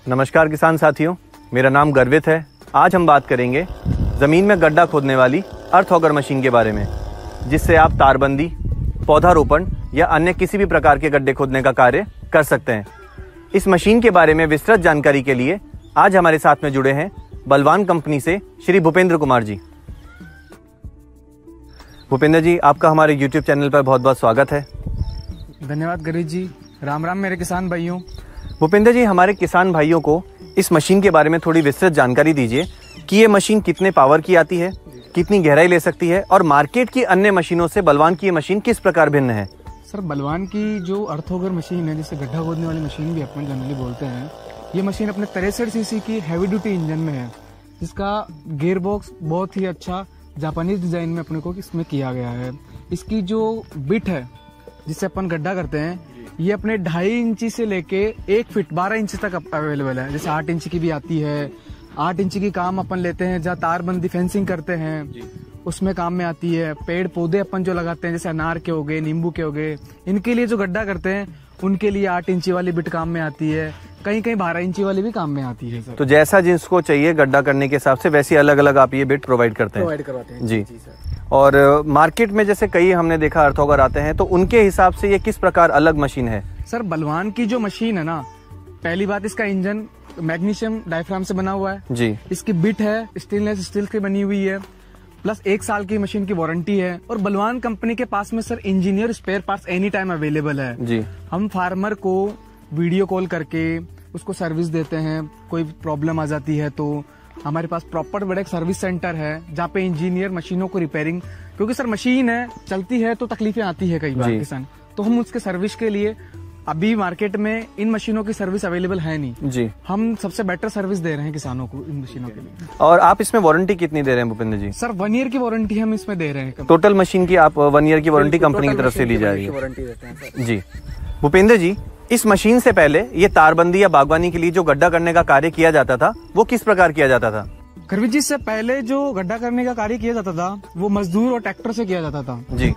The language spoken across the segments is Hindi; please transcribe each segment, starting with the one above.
नमस्कार किसान साथियों, मेरा नाम गर्वित है। आज हम बात करेंगे ज़मीन में गड्ढा खोदने वाली अर्थ ऑगर मशीन के बारे में, जिससे आप तारबंदी, पौधारोपण या अन्य किसी भी प्रकार के गड्ढे खोदने का कार्य कर सकते हैं। इस मशीन के बारे में विस्तृत जानकारी के लिए आज हमारे साथ में जुड़े हैं बलवान कंपनी से श्री भूपेंद्र कुमार जी। भूपेंद्र जी, आपका हमारे YouTube चैनल पर बहुत बहुत स्वागत है। धन्यवाद गर्वित जी। राम राम मेरे किसान भाइयों। भूपेंद्र जी, हमारे किसान भाइयों को इस मशीन के बारे में थोड़ी विस्तृत जानकारी दीजिए कि ये मशीन कितने पावर की आती है, कितनी गहराई ले सकती है और मार्केट की अन्य मशीनों से बलवान की ये मशीन किस प्रकार भिन्न है। सर, बलवान की जो अर्थ ऑगर मशीन है, जिसे गड्ढा खोदने वाली मशीन भी अपन जनरली बोलते हैं, ये मशीन अपने 63 सीसी की हैवी ड्यूटी इंजन में है, जिसका गियर बॉक्स बहुत ही अच्छा जापानीज डिजाइन में अपने को इसमें किया गया है। इसकी जो बिट है जिससे अपन गड्ढा करते हैं, ये अपने 2.5 इंची से लेके 1 फीट 12 इंच तक अवेलेबल है। जैसे 8 इंच की भी आती है। 8 इंच की काम अपन लेते हैं जहाँ तारबंदी फेंसिंग करते हैं, उसमें काम में आती है। पेड़ पौधे अपन जो लगाते हैं, जैसे अनार के हो गए, नींबू के हो गए, इनके लिए जो गड्ढा करते हैं उनके लिए 8 इंची वाली बिट काम में आती है। कहीं कहीं 12 इंची वाली भी काम में आती है सर। तो जैसा जिसको चाहिए गड्ढा करने के हिसाब से वैसी अलग अलग आप ये बिट प्रोवाइड करते हैं? प्रोवाइड करवाते हैं जी सर। और मार्केट में जैसे कई हमने देखा अर्थ ऑगर आते हैं, तो उनके हिसाब से ये किस प्रकार अलग मशीन है? सर, बलवान की जो मशीन है ना, पहली बात इसका इंजन मैग्नीशियम डायफ्राम से बना हुआ है जी। इसकी बिट है स्टेनलेस स्टील की बनी हुई है, प्लस 1 साल की मशीन की वारंटी है। और बलवान कंपनी के पास में sir engineer spare parts any time available है जी। हम फार्मर को वीडियो कॉल करके उसको सर्विस देते हैं। कोई प्रॉब्लम आ जाती है तो हमारे पास प्रॉपर बड़ा एक सर्विस सेंटर है जहाँ पे इंजीनियर मशीनों को रिपेयरिंग, क्योंकि सर मशीन है चलती है तो तकलीफें आती है कई बार किसान, तो हम उसके सर्विस के लिए, अभी मार्केट में इन मशीनों की सर्विस अवेलेबल है नहीं जी, हम सबसे बेटर सर्विस दे रहे हैं किसानों को इन मशीनों के लिए। और आप इसमें वारंटी कितनी दे रहे हैं भूपेंद्र जी? सर, 1 ईयर की वारंटी हम इसमें दे रहे हैं। टोटल मशीन की आप 1 ईयर की वारंटी कंपनी की तरफ से ली जा रही है जी। भूपेंद्र जी, इस मशीन से पहले ये तारबंदी या बागवानी के लिए जो गड्ढा करने का कार्य किया जाता था, वो किस प्रकार किया जाता था? गर्वित जी, से पहले जो गड्ढा करने का कार्य किया जाता था वो मजदूर और ट्रैक्टर से किया जाता था जी।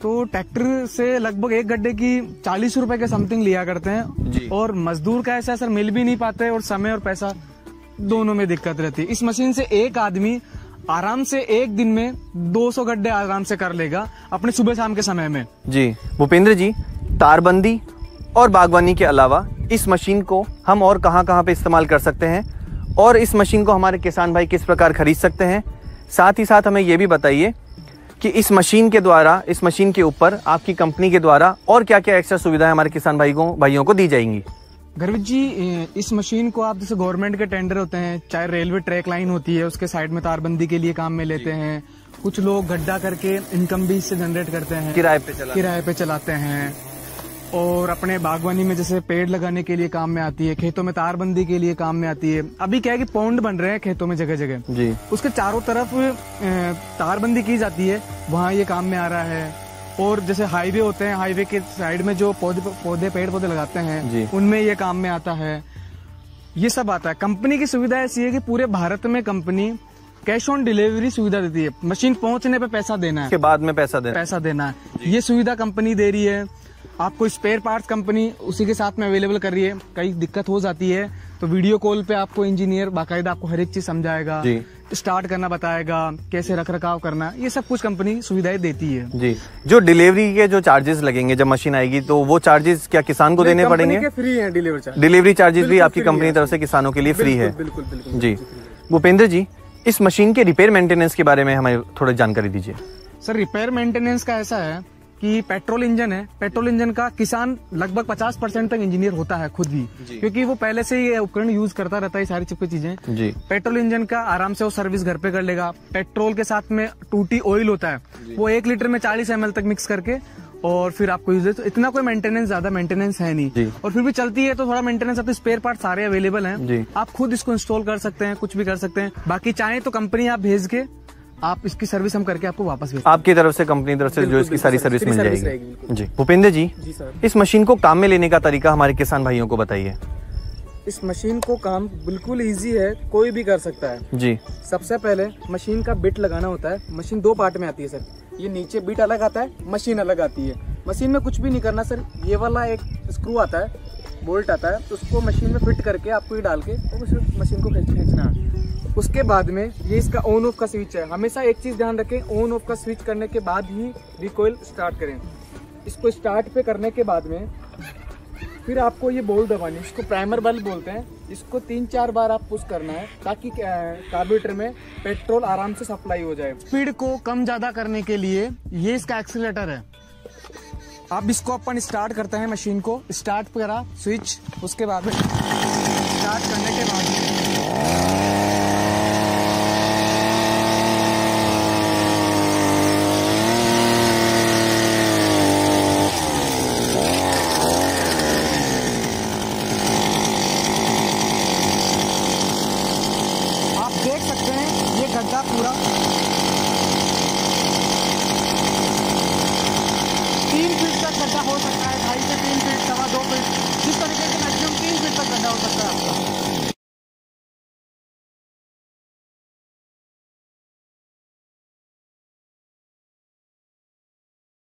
तो ट्रैक्टर से लगभग एक गड्ढे की 40 रुपए के समथिंग लिया करते हैं जी। और मजदूर का ऐसा सर मिल भी नहीं पाते और समय और पैसा दोनों में दिक्कत रहती है। इस मशीन से एक आदमी आराम से एक दिन में 200 गड्ढे आराम से कर लेगा अपने सुबह शाम के समय में जी। भूपेंद्र जी, तारबंदी और बागवानी के अलावा इस मशीन को हम और कहां पे इस्तेमाल कर सकते हैं और इस मशीन को हमारे किसान भाई किस प्रकार खरीद सकते हैं? साथ ही साथ हमें ये भी बताइए कि इस मशीन के द्वारा, इस मशीन के ऊपर आपकी कंपनी के द्वारा और क्या क्या एक्स्ट्रा सुविधाएं हमारे किसान भाइयों को दी जाएंगी? गर्वित जी, इस मशीन को आप जैसे गवर्नमेंट के टेंडर होते हैं, चाहे रेलवे ट्रैक लाइन होती है, उसके साइड में तारबंदी के लिए काम में लेते हैं। कुछ लोग गड्ढा करके इनकम भी इससे जनरेट करते हैं, किराए पे चलाते हैं। और अपने बागवानी में जैसे पेड़ लगाने के लिए काम में आती है, खेतों में तारबंदी के लिए काम में आती है। अभी क्या है कि पौंड बन रहे हैं खेतों में जगह जगह जी, उसके चारों तरफ तारबंदी की जाती है, वहाँ ये काम में आ रहा है। और जैसे हाईवे होते हैं, हाईवे के साइड में जो पेड़ पौधे लगाते हैं, उनमें ये काम में आता है। ये सब आता है। कंपनी की सुविधा ऐसी है कि पूरे भारत में कंपनी कैश ऑन डिलीवरी सुविधा देती है। मशीन पहुंचने पे पैसा देना है, के बाद में पैसा देना है। ये सुविधा कंपनी दे रही है। आपको स्पेयर पार्ट्स कंपनी उसी के साथ में अवेलेबल कर रही है। कई दिक्कत हो जाती है तो वीडियो कॉल पे आपको इंजीनियर बाकायदा आपको हर एक चीज समझाएगा, स्टार्ट करना बताएगा, कैसे रख रखाव करना, ये सब कुछ कंपनी सुविधाएं देती है जी। जो डिलीवरी के जो चार्जेस लगेंगे जब मशीन आएगी, तो वो चार्जेस क्या किसान को देने पड़ेंगे? फ्री है डिलीवरी चार्जेस भी आपकी कंपनी की तरफ से किसानों के लिए फ्री है जी। भूपेंद्र जी, इस मशीन के रिपेयर मेंटेनेंस के बारे में हमें थोड़ी जानकारी दीजिए। सर, रिपेयर मेंटेनेंस का ऐसा है कि पेट्रोल इंजन है, पेट्रोल इंजन का किसान लगभग 50% तक इंजीनियर होता है खुद ही, क्योंकि वो पहले से ये उपकरण यूज करता रहता है, सारी चीजें जी। पेट्रोल इंजन का आराम से वो सर्विस घर पे कर लेगा। पेट्रोल के साथ में टूटी ऑयल होता है, वो 1 लीटर में 40 ml तक मिक्स करके और फिर आपको यूज, तो इतना कोई मेंटेनेंस, ज्यादा मेंटेनेंस है नहीं। और फिर भी चलती है तो थोड़ा मेंटेनेंस, आपके स्पेयर पार्ट सारे अवेलेबल हैं, आप खुद इसको इंस्टॉल कर सकते हैं, कुछ भी कर सकते हैं। बाकी चाहे तो कंपनी आप भेज के आप इसकी सर्विस हम करके आपको वापस भेज, आपकी तरफ से, कंपनी की तरफ से जो इसकी सारी सर्विस मिल जाएगी जी। भूपेंद्र जी, इस मशीन को काम में लेने का तरीका हमारे किसान भाइयों को बताइए। इस मशीन को काम बिल्कुल इजी है, कोई भी कर सकता है जी। सबसे पहले मशीन का बिट लगाना होता है। मशीन 2 पार्ट में आती है सर। ये नीचे बिट अलग आता है, मशीन अलग आती है। मशीन में कुछ भी नहीं करना सर। ये वाला एक स्क्रू आता है, बोल्ट आता है, तो उसको मशीन में फिट करके आपको ये डाल के तो मशीन को खींचना है। उसके बाद में ये इसका ऑन ऑफ का स्विच है। हमेशा एक चीज़ ध्यान रखें, ऑन ऑफ का स्विच करने के बाद ही रिकॉइल स्टार्ट करें। इसको स्टार्ट पे करने के बाद में फिर आपको ये बोल्ट दबानी है, इसको प्राइमर बल्ब बोलते हैं। इसको 3-4 बार आप पुश करना है ताकि कार्बोरेटर में पेट्रोल आराम से सप्लाई हो जाए। स्पीड को कम ज़्यादा करने के लिए ये इसका एक्सीलरेटर है। अब इसको अपन स्टार्ट करते हैं, मशीन को स्टार्ट करा स्विच, उसके बाद में स्टार्ट करने के बाद